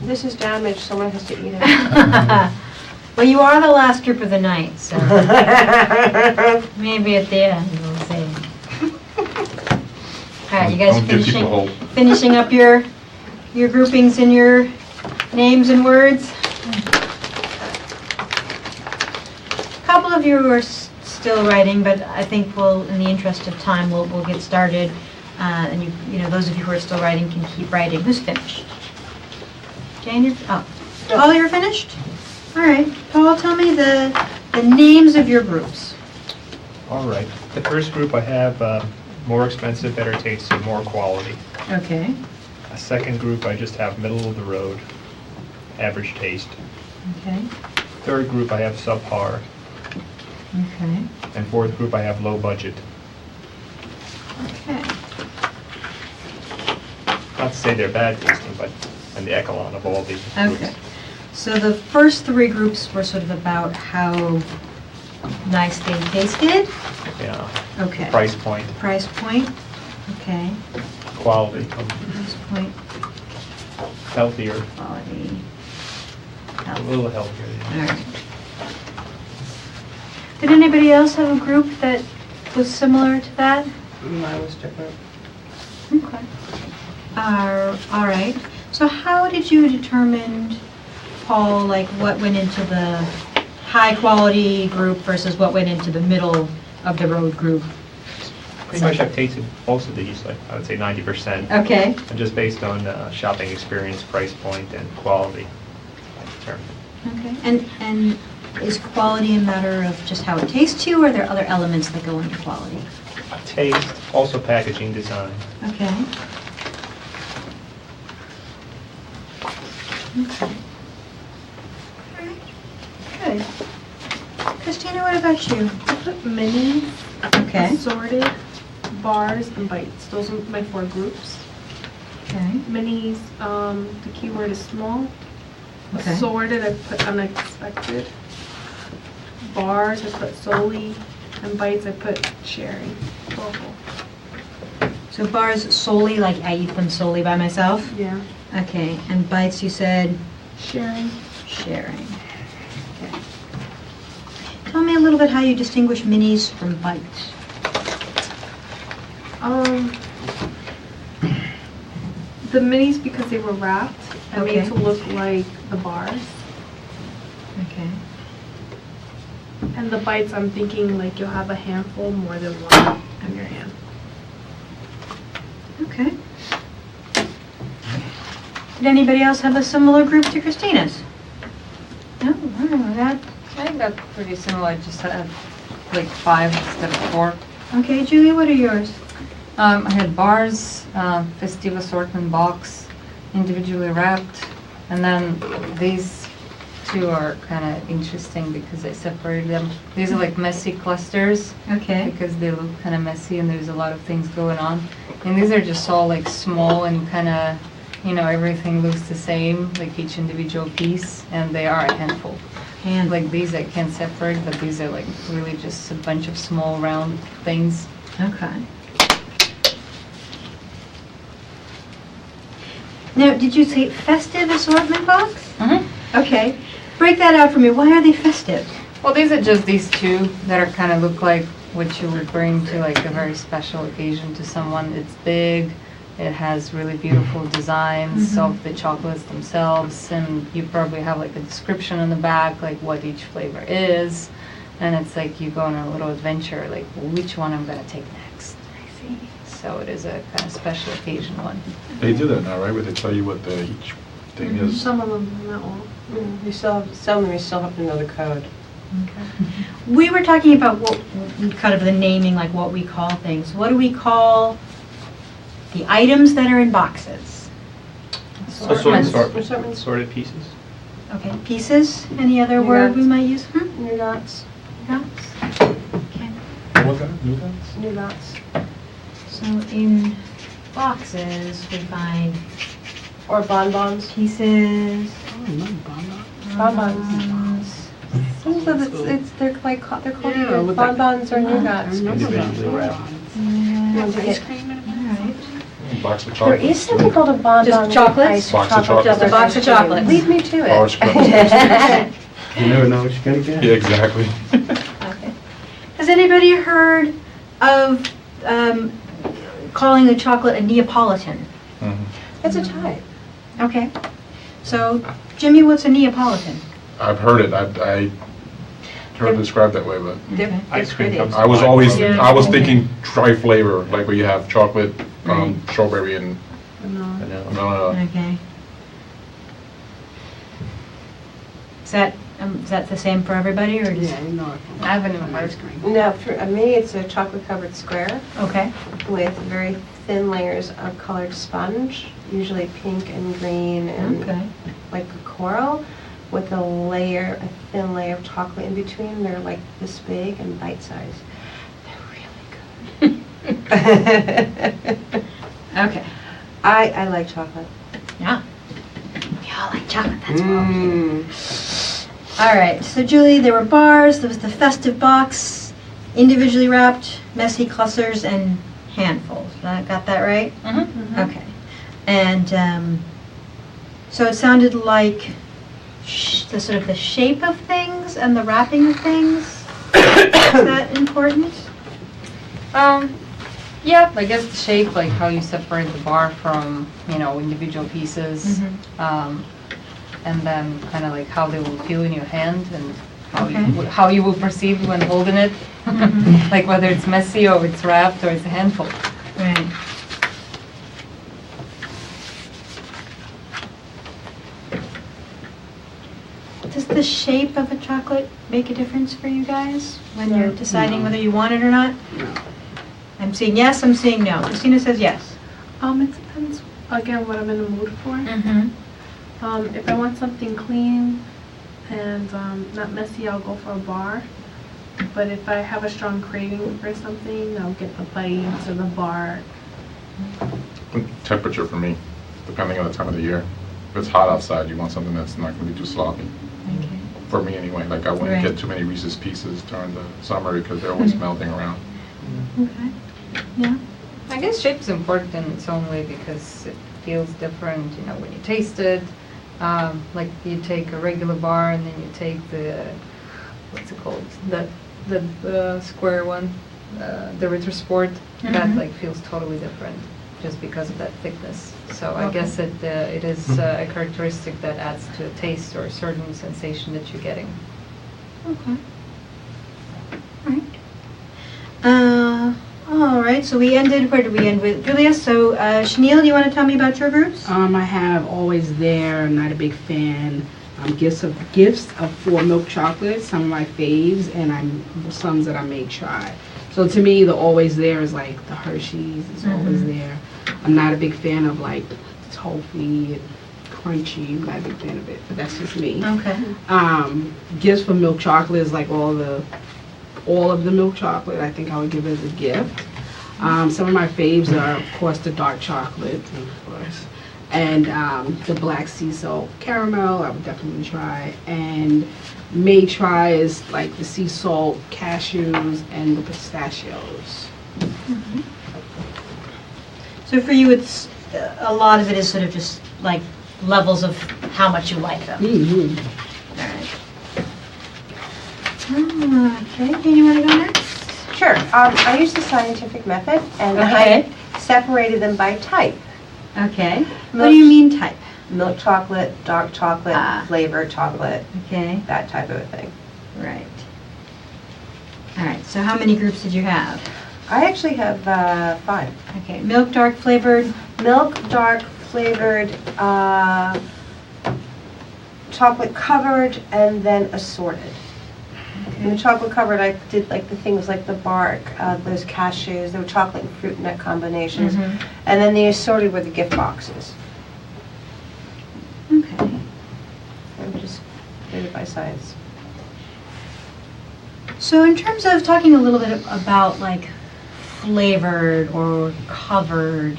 This is damaged, someone has to eat it. Well, you are the last group of the night, so maybe at the end we'll see. All right, you guys finishing up your groupings and your names and words? A couple of you are still writing, but I think we'll, in the interest of time, we'll get started. And you know, those of you who are still writing can keep writing. Who's finished? Jane, you're, Paul, you're finished? All right. Paul, tell me the names of your groups. All right. The first group I have more expensive, better taste, and more quality. Okay. A second group I just have middle of the road, average taste. Okay. Third group I have subpar. Okay. And fourth group I have low budget. Okay. Not to say they're bad tasting, but and the echelon of all these groups. Okay. So the first three groups were sort of about how nice they tasted. Yeah. Okay. Price point. Price point. Okay. Quality. Price point. Healthier. Quality. A little healthier. Yeah. All right. Did anybody else have a group that was similar to that? Mine was different. Okay. All right. So how did you determine, Paul, like what went into the high quality group versus what went into the middle of the road group? Pretty much I've tasted most of these, like I would say 90%. Okay. And just based on shopping experience, price point, and quality, I determined. Okay. And is quality a matter of just how it tastes to you, or are there other elements that go into quality? Taste, also packaging design. Okay. Okay. All right. Good. Christina, what about you? I put minis, Okay. assorted, bars, and bites. Those are my 4 groups. Okay. Minis, the keyword is small. Okay. Assorted, I put unexpected. Bars, I put solely. And bites, I put sharing. Awful. So bars solely, like I eat them solely by myself? Yeah. Okay. And bites, you said? Sharing. Sharing. Okay. Tell me a little bit how you distinguish minis from bites. The minis, because they were wrapped and made Okay. to look like the bars. Okay. And the bites, I'm thinking like you'll have a handful more than one in your hand. Okay. Did anybody else have a similar group to Christina's? No, I don't know that. I think that's pretty similar. I just had like 5 instead of 4. Okay, Julie, what are yours? I had bars, festive assortment box, individually wrapped, and then these 2 are kind of interesting because I separated them. These are like messy clusters Okay. because they look kind of messy and there's a lot of things going on. And these are just all like small and kind of, you know, everything looks the same, like each individual piece, and they are a handful. And Like these I can't separate, but these are like really just a bunch of small round things. okay. Now, did you say festive assortment box? Mm-hmm. Okay. Break that out for me. Why are they festive? Well, these are just these 2 that are kind of look like what you would bring to like a very special occasion to someone. It's big, it has really beautiful designs of the chocolates themselves, and you probably have like a description on the back, like what each flavor is, and it's like you go on a little adventure, like which one I'm gonna take next. I see. So it is a kind of special occasion one. They do that now, right? Where they tell you what each thing is. Some of them, not all. You still have, some of them you still have to know the code. We were talking about what kind of the naming, like what we call things. What do we call the items that are in boxes? Assortment. Assortment. Assorted pieces. Okay, pieces. Any other New word we dots. might use? New dots. Dots. Okay. What's that? New dots? New dots. So in boxes, we find Or bonbons. pieces. Bonbons. They're called bonbons or nougats. Individually wrapped. Ice cream in Alright. Box of There chocolates. is something called a bonbon. Just with chocolates? ice Box of chocolate. chocolates. Just a box of chocolates. Lead me to Bars it. crunch. You never know what you're gonna get. Yeah, exactly. Okay. Has anybody heard of calling a chocolate a Neapolitan? It's a type. Okay. So, Jimmy, what's a Neapolitan? I've heard it. I heard it described that way, but Okay. Ice cream pretty. comes to I was mind. always, Yeah. I was thinking tri-flavor, like where you have chocolate, strawberry, and Vanilla. vanilla. Okay. Is that the same for everybody, or just? I haven't even heard. No, for me, it's a chocolate-covered square Okay. with very thin layers of colored sponge, usually pink and green and Okay. like a coral, with a thin layer of chocolate in between. They're like this big and bite-sized. They're really good. Okay. I like chocolate. Yeah. We all like chocolate, that's why we're here. All right, so Julie, there were bars, there was the festive box, individually wrapped, messy clusters, and handfuls. Got that right? Mm-hmm. Okay. And so it sounded like the sort of the shape of things and the wrapping of things. that important? Yeah, I guess the shape, like how you separate the bar from, individual pieces. And then kind of like how they will feel in your hand and how you will perceive when holding it. Like whether it's messy or it's wrapped or it's a handful. Right. Does the shape of a chocolate make a difference for you guys when you're deciding whether you want it or not? No. I'm saying yes, I'm saying no. Christina says yes. It depends, again, what I'm in the mood for. Mm-hmm. If I want something clean and not messy, I'll go for a bar. But if I have a strong craving for something, I'll get the bites or the bar. Temperature for me, depending on the time of the year. If it's hot outside, you want something that's not going to be too sloppy. Okay. For me anyway, like I wouldn't Right. get too many Reese's Pieces during the summer because they're always melting around. Okay. Yeah. I guess shape's important in its own way because it feels different, when you taste it. Like you take a regular bar and then you take the, what's it called? The square one, the Ritter Sport. That like feels totally different just because of that thickness. So I guess it is a characteristic that adds to a taste or a certain sensation that you're getting. Okay. All right, so where did we end with? Julia, so Chanel, do you want to tell me about your groups? I have Always There, not a big fan. Gifts of 4 milk chocolates, some of my faves, and some that I may try. So to me, the Always There is like the Hershey's is always there. I'm not a big fan of like toffee and crunchy. I'm not a big fan of it, but that's just me. Okay. Gifts for milk chocolate is like all of the milk chocolate. I think I would give it as a gift. Some of my faves are, of course, the dark chocolate, of course, and the black sea salt caramel. I would definitely try, and may try is like the sea salt cashews and the pistachios. So for you, it's a lot of it is sort of just like levels of how much you like them. All right. Okay, do you want to go next? Sure. I used the scientific method, and Okay. I separated them by type. Okay. What do you mean type? Milk chocolate, dark chocolate, Ah. flavored chocolate, Okay, that type of a thing. right. All right, so how many groups did you have? I actually have 5. Okay, milk, dark flavored. Milk, dark, flavored, chocolate covered, and then assorted. In the chocolate covered, I did like the things like the bark, those cashews, there were chocolate and fruit nut combinations. And then the assorted were the gift boxes. Okay. I'm just rated by size. So in terms of talking a little bit about like flavored or covered,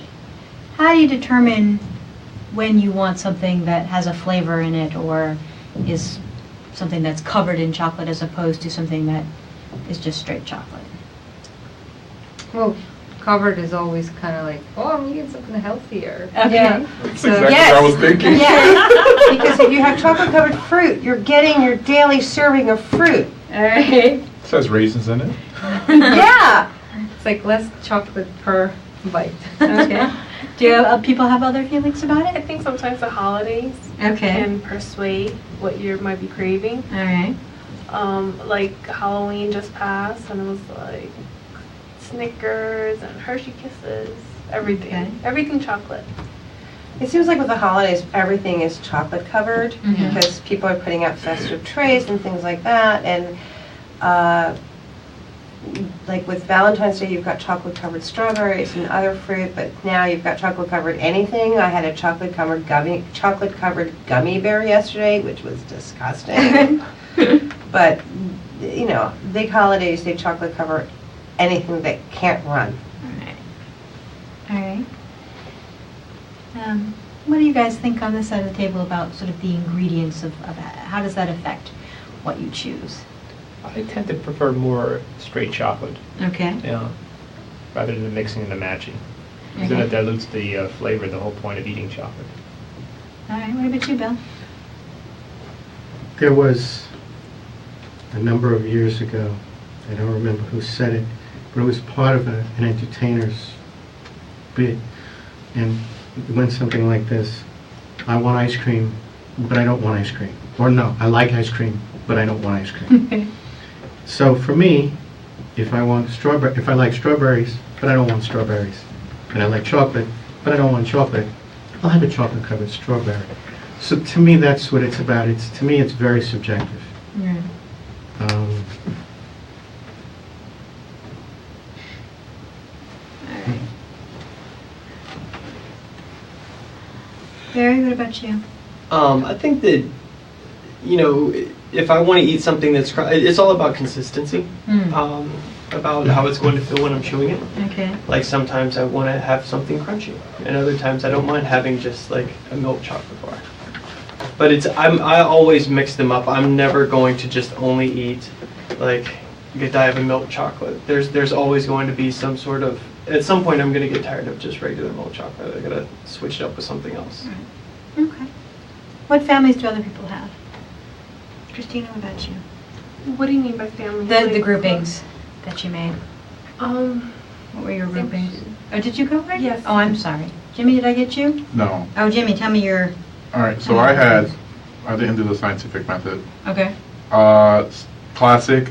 how do you determine when you want something that has a flavor in it or is something that's covered in chocolate as opposed to something that is just straight chocolate? Well, covered is always kind of like, I'm eating something healthier. Okay. Yeah. That's So- exactly Yes. what I was thinking. Yes, because if you have chocolate covered fruit, you're getting your daily serving of fruit. All right. It says raisins in it. Yeah. It's like less chocolate per bite. Okay. Do people have other feelings about I it? think sometimes the holidays Okay. can persuade what you might be craving. All right. Like Halloween just passed, and it was like Snickers and Hershey Kisses, everything, Okay. everything chocolate. It seems like with the holidays, everything is chocolate covered Mhm. because people are putting out festive trays and things like that. And like with Valentine's Day, you've got chocolate covered strawberries and other fruit, but now you've got chocolate covered anything. I had a chocolate covered gummy bear yesterday, which was disgusting. But you know, big holidays, they chocolate cover anything that can't run. All right. What do you guys think on this side of the table about sort of the ingredients of how does that affect what you choose? I tend to prefer more straight chocolate, Okay. rather than mixing and the matching. Because then it dilutes the flavor, the whole point of eating chocolate. All right. What about you, Bill? There was a number of years ago I don't remember who said it, but it was part of an entertainer's bid. And it went something like this: I want ice cream, but I don't want ice cream. Or no, I like ice cream, but I don't want ice cream. So for me, if I like strawberries, but I don't want strawberries, and I like chocolate, but I don't want chocolate, I'll have a chocolate-covered strawberry. So to me, that's what it's about. To me, it's very subjective. Right. Um, All right. Barry, what about you? I think that, if I want to eat something it's all about consistency, about how it's going to feel when I'm chewing it. Okay. Like sometimes I want to have something crunchy, and other times I don't mind having just like a milk chocolate bar. But I always mix them up. I'm never going to just only eat like Godiva milk chocolate. There's always going to be some sort of, at some point I'm going to get tired of just regular milk chocolate. I gotta switch it up with something else. Okay. What families do other people have? Christina, what about you? What do you mean by family? The groupings that you made. What were your I think groupings? Oh, did you go right? Yes. Oh, I'm sorry. Jimmy, did I get you? No. Oh, Jimmy, tell me your... All right, so I didn't do the scientific method. Okay. Classic,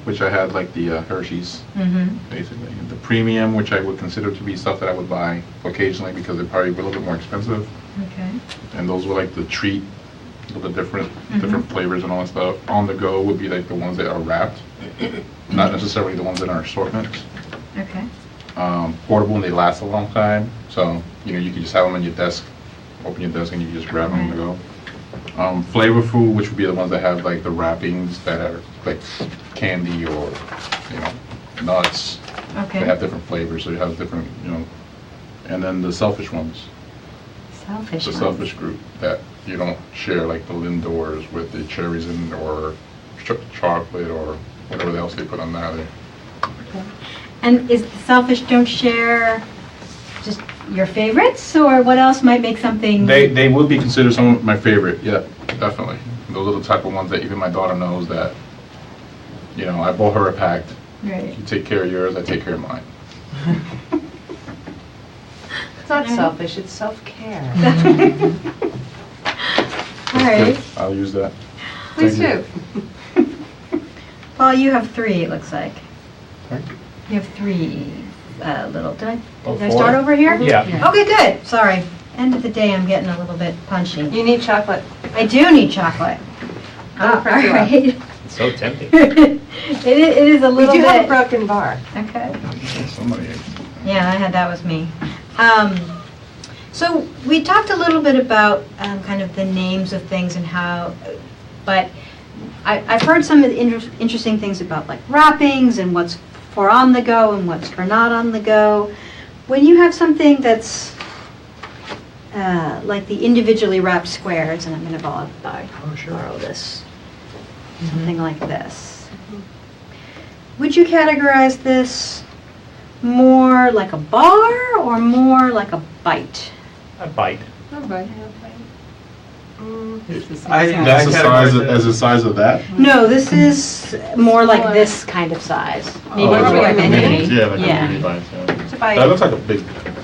which I had like the Hershey's, Mm-hmm. basically. The premium, which I would consider to be stuff that I would buy occasionally because they're probably a little bit more expensive. Okay. And those were like the treat, with the different Mhm. flavors and all that stuff. On the go would be like the ones that are wrapped, not necessarily the ones that are assortments. Okay. Portable, and they last a long time. So, you can just have them on your desk, open your desk and you can just grab them on the go. Flavor food, which would be the ones that have like the wrappings that are like candy or, nuts. Okay. They have different flavors, so you have different, and then the selfish ones. Selfish The ones. selfish group that you don't share, like the Lindors with the cherries in, or chocolate, or whatever else they put on there. Okay. And is the selfish don't share just your favorites, or what else might make something... They would be considered some of my favorite, yeah, definitely. Those are the type of ones that even my daughter knows that, I bought her a pack. Right. You take care of yours, I take care of mine. It's not selfish, it's self-care. All right. I'll use that. Please Thank do. Paul, you have 3, it looks like. Sorry? You have 3 little... Did I Oh, start 4? over here? Yeah. Okay, good. Sorry. End of the day, I'm getting a little bit punchy. You need chocolate. I do need chocolate. I'll All prep you up. right. It's so tempting. It is a We little do bit... have a broken bar. Okay. Somebody. Yeah, I had that with me. So we talked a little bit about kind of the names of things and how, but I've heard some of the interesting things about like wrappings and what's for on the go and what's for not on the go. When you have something that's like the individually wrapped squares, and I'm going to borrow this, something like this. Would you categorize this more like a bar or more like a bite? A bite. That's the size of that? No, this is more like this kind of size. Maybe Oh, more like a mini. mini? Yeah, like Yeah. a mini bite, yeah. It's a bite. That looks like a big thing,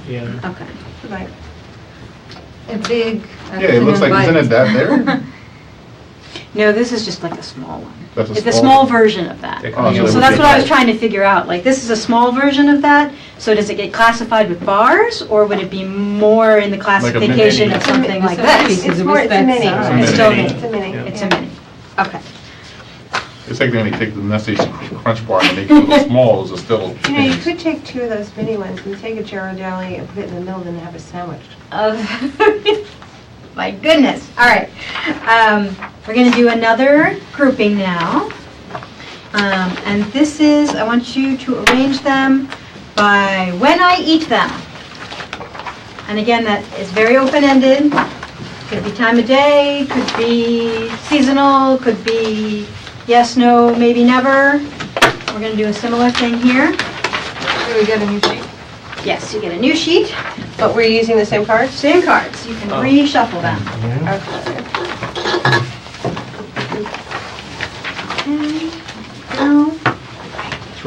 Yeah. Okay. It's a bite. A big... though. Yeah, it looks like, isn't it that there? No, this is just like a small one. That's a It's a small- small version of that. Oh, so So that's what I was trying to figure out. Like, this is a small version of that, so does it get classified with bars, or would it be more in the classification mini. of something like It's a mini. this? Because It's it more, was it's a that mini. size. It's still mini. mini. It's a mini. It's yeah. a mini. Okay. It's like they take the Nestle Crunch Bar and make it a little small, it's still... You could take 2 of those mini ones and take a Ghirardelli and put it in the middle and have a sandwich. My goodness. All right. We're going to do another grouping now. And this is, I want you to arrange them by when I eat them. And again, that is very open-ended. Could be time of day, could be seasonal, could be yes, no, maybe never. We're going to do a similar thing here. Do we get a new sheet? Yes, you get a new sheet, But we're using the same cards? same cards. You can reshuffle them. Okay. Okay.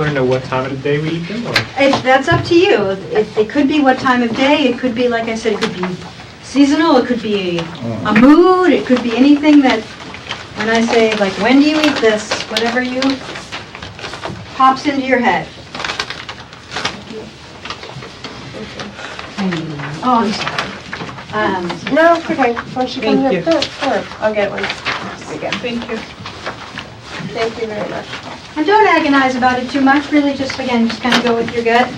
different at what time of the day we eat them? Or? That's up to you. It could be what time of day, it could be, like I said, it could be seasonal, it could be a mood, it could be anything that, when I say, like, when do you eat this, whatever you, pops into your head. Oh, I'm sorry. No, it's okay. Once you come Thank here, you. sure, I'll get one. Again. Thank you. Thank you very much. And don't agonize about it too much, really just, again, just kind of go with your gut.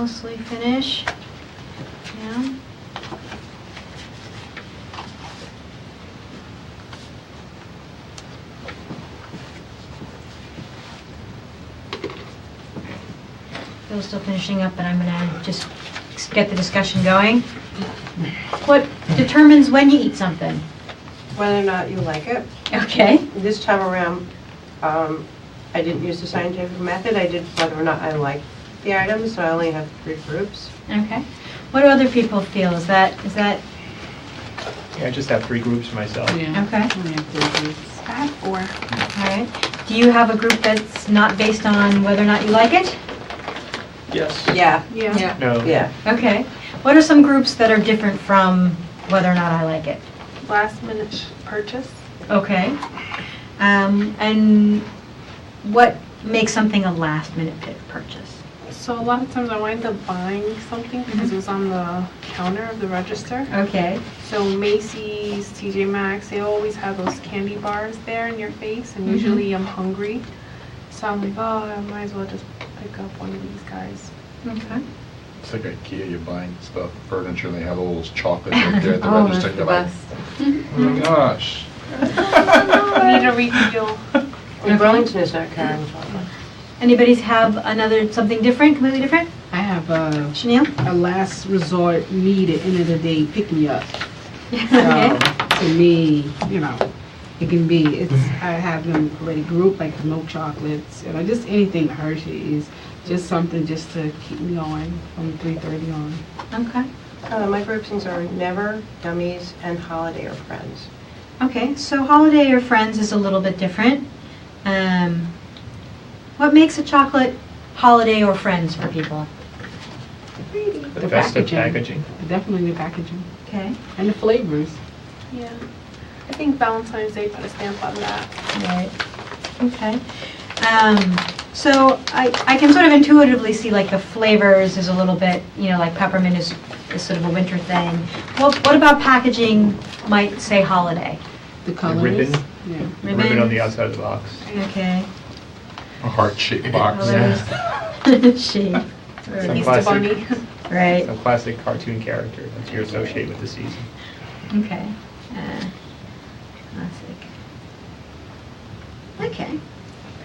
mostly finish. Yeah. Bill's still finishing up, but I'm gonna just get the discussion going. What determines when you eat something? Whether or not you like it. Okay. This time around, I didn't use the scientific method. I did whether or not I like the items, so I only have 3 groups. Okay. What do other people feel? Is that Yeah, I just have 3 groups myself. Yeah. okay? I have 3 groups. I have 4. All right. Do you have a group that's not based on whether or not you like it? Yes. Yeah, Yeah. No. yeah. Okay. What are some groups that are different from whether or not I like it? Last minute purchase. Okay. And what makes something a last minute purchase? So a lot of times I wind up buying something because it was on the counter of the register. Okay. So Macy's, TJ Maxx, they always have those candy bars there in your face, and usually I'm hungry. So I'm like, oh, I might as well just pick up one of these guys. Okay. It's like IKEA, you're buying stuff, furniture, they have all those chocolates up there at the Oh, register. that's You're the like, best. oh my gosh. I need a refill. And Burlington is not carrying chocolate. Anybody's have something different, completely different? I have Chanel? a last resort need at the end of the day pick me up. Okay. To me, you know, it can be, I have them already grouped, like the milk chocolates, and just anything Hershey's, just something just to keep me going from 3:30 on. Okay. My groupings are Never, Gummies, and Holiday or Friends. Okay, so holiday or friends is a little bit different. What makes a chocolate holiday or friends for people? The festive packaging. Definitely the packaging. Okay. And the flavors. Yeah. I think Valentine's Day put a stamp on that. Right. Okay. So I can sort of intuitively see like the flavors is a little bit, you know, like peppermint is sort of a winter thing. What about packaging might say holiday? The colors. ribbon. Yeah. The ribbon on the outside of the box. Okay. A heart-shaped box. Shape. Some Easter classic, Bunny. Right. some classic cartoon character that you associate with the season. Okay. Classic. Okay.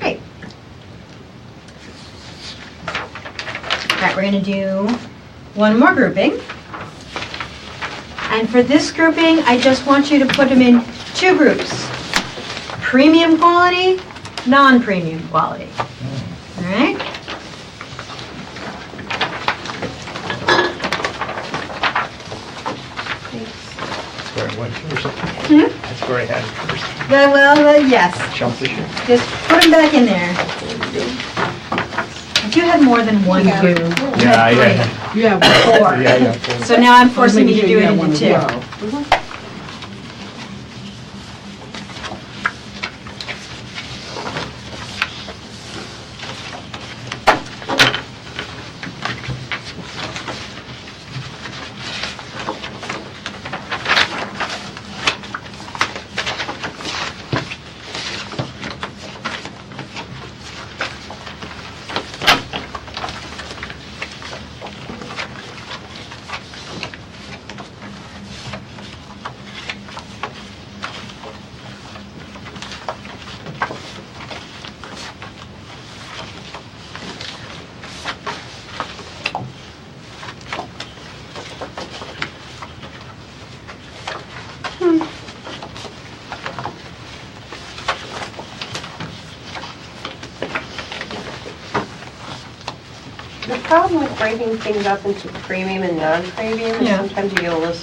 Great. All right, we're going to do one more grouping. And for this grouping, I just want you to put them in 2 groups. Premium quality, non-premium quality. All right? That's where I went first. Hmm? That's where I had it first. Yes. Jump the ship. Just put them back in there. If you had more than one group, you Yeah, had 3. yeah. You have 4. Yeah, yeah. So now I'm forcing you to do it have one into as 2. well. The problem with breaking things up into premium and non-premium is Yeah. sometimes you get a list